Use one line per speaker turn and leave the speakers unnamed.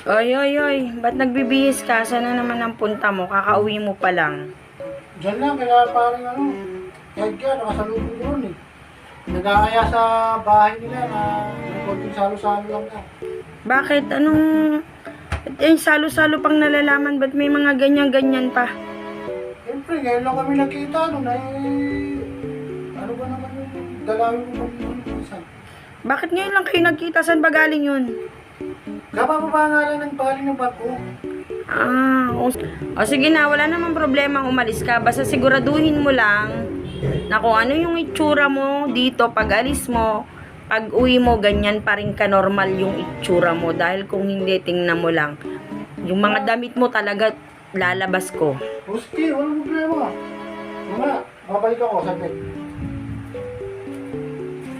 Oy, oy, oy. Ba't nagbibihis ka? Saan na naman ang punta mo? Kakauwi mo pa lang.
Diyan lang, kaya parang Edgar, nakasalubong ko ron eh. Nag-aaya sa bahay nila na may konting salo-salo lang na.
Bakit? Anong... salo-salo pang nalalaman. Ba't may mga ganyan-ganyan pa?
Siyempre, ngayon lang kami nakita, ano ba naman yung dalawin ko mag-iisan?
Bakit ngayon lang kayo nagkita? Saan ba galing yun?
Kapapaba nga lang ng baling ng barko.
O sige na, wala namang problema umalis ka. Basta siguraduhin mo lang na kung ano yung itsura mo dito pag alis mo, pag uwi mo, ganyan pa rin ka normal yung itsura mo. Dahil kung hindi, tingnan mo lang. Yung mga damit mo talaga lalabas ko.
O sige, walang problema. Mamaya, babalik ako, saglit.